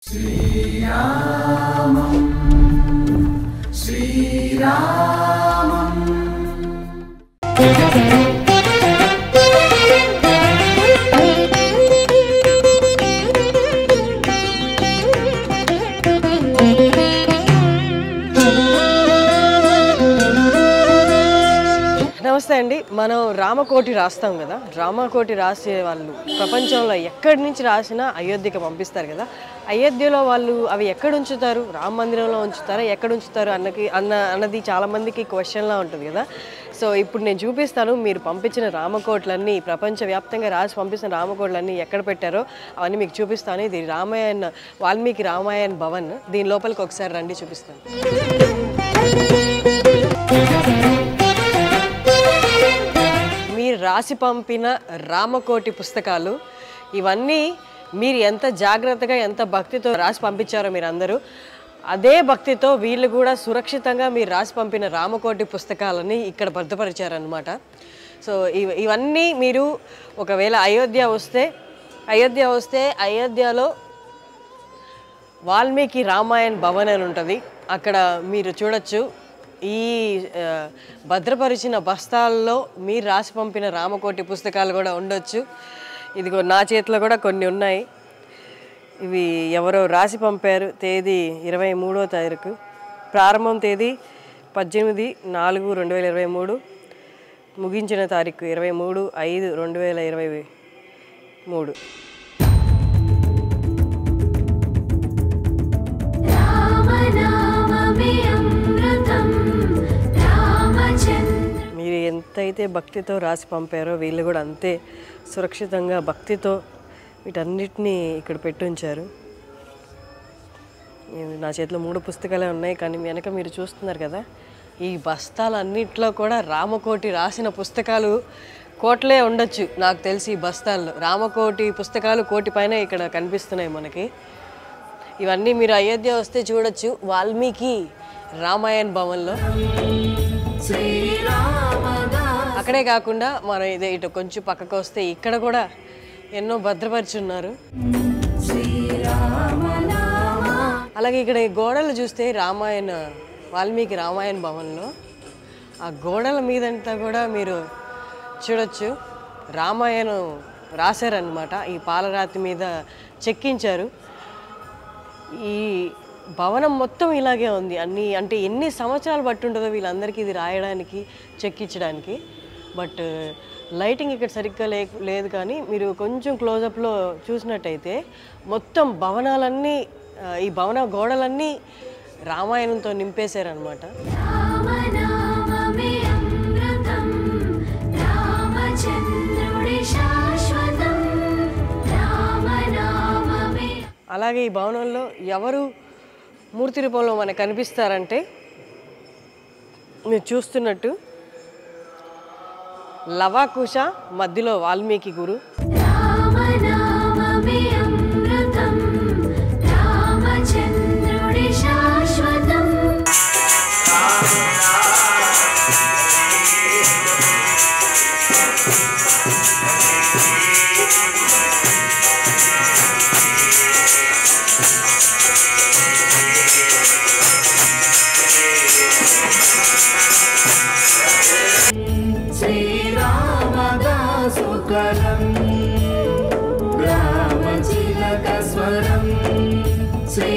నమస్తే అండి. మనం రామకోటి రాస్తాం కదా, రామకోటి రాసే వాళ్ళు ప్రపంచంలో ఎక్కడి నుంచి రాసినా అయోధ్యకి పంపిస్తారు కదా. అయోధ్యలో వాళ్ళు అవి ఎక్కడ ఉంచుతారు? రామ మందిరంలో ఉంచుతారా, ఎక్కడ ఉంచుతారు అన్నది చాలామందికి క్వశ్చన్లా ఉంటుంది కదా. సో ఇప్పుడు నేను చూపిస్తాను, మీరు పంపించిన రామకోట్లన్నీ, ప్రపంచవ్యాప్తంగా రాసి పంపించిన రామకోట్లన్నీ ఎక్కడ పెట్టారో అవన్నీ మీకు చూపిస్తాను. ఇది వాల్మీకి రామాయణ భవన్. దీని లోపలికి ఒకసారి రండి, చూపిస్తాను. మీరు రాసి పంపిన రామకోటి పుస్తకాలు ఇవన్నీ మీరు ఎంత జాగ్రత్తగా, ఎంత భక్తితో రాసి పంపించారో మీరందరూ, అదే భక్తితో వీళ్ళు కూడా సురక్షితంగా మీరు రాసి పంపిన రామకోటి పుస్తకాలని ఇక్కడ భద్రపరిచారనమాట. సో ఇవన్నీ మీరు ఒకవేళ అయోధ్య వస్తే అయోధ్యలో వాల్మీకి రామాయణ భవన్ అని ఉంటుంది, అక్కడ మీరు చూడొచ్చు. ఈ భద్రపరిచిన బస్తాల్లో మీరు రాసి పంపిన రామకోటి పుస్తకాలు కూడా ఉండొచ్చు. ఇదిగో నా చేతిలో కూడా కొన్ని ఉన్నాయి. ఇవి ఎవరో రాసి పంపారు. తేదీ 23వ తారీఖు, ప్రారంభం తేదీ 18/4/2023, ముగించిన తారీఖు 23/5/2023. మీరు ఎంతైతే భక్తితో రాసి పంపారో వీళ్ళు కూడా అంతే సురక్షితంగా భక్తితో వీటన్నిటినీ ఇక్కడ పెట్టుంచారు. నా చేతిలో 3 పుస్తకాలే ఉన్నాయి, కానీ వెనక మీరు చూస్తున్నారు కదా, ఈ బస్తాలన్నిట్లో కూడా రామకోటి రాసిన పుస్తకాలు కోట్లే ఉండొచ్చు నాకు తెలిసి. ఈ బస్తాల్లో రామకోటి పుస్తకాలు 1 కోటి పైన ఇక్కడ కనిపిస్తున్నాయి మనకి. ఇవన్నీ మీరు అయోధ్య వస్తే చూడొచ్చు, వాల్మీకి రామాయణ భవన్లో. అక్కడే కాకుండా మనం ఇదే ఇటు కొంచెం పక్కకు వస్తే ఇక్కడ కూడా ఎన్నో భద్రపరిచున్నారు. అలాగే ఇక్కడ గోడలు చూస్తే వాల్మీకి రామాయణ భవన్లో ఆ గోడల మీదంతా కూడా మీరు చూడొచ్చు, రామాయణం రాశారనమాట. ఈ పాలరాతి మీద చెక్కించారు. ఈ భవనం మొత్తం ఇలాగే ఉంది. అంటే ఎన్ని సంవత్సరాలు బట్టి ఉంటుందో వీళ్ళందరికీ ఇది రాయడానికి, చెక్కించడానికి. బట్ లైటింగ్ ఇక్కడ సరిగ్గా లేదు, కానీ మీరు కొంచెం క్లోజప్లో చూసినట్టయితే మొత్తం భవనాలన్నీ, ఈ భవన గోడలన్నీ రామాయణంతో నింపేశారనమాట. అలాగే ఈ భవనంలో ఎవరు మూర్తి రూపంలో మనకు కనిపిస్తారంటే, మీరు చూస్తున్నట్టు లవాకుశ, మధ్యలో వాల్మీకి గురు. రామచిలక స్వరం శ్రీ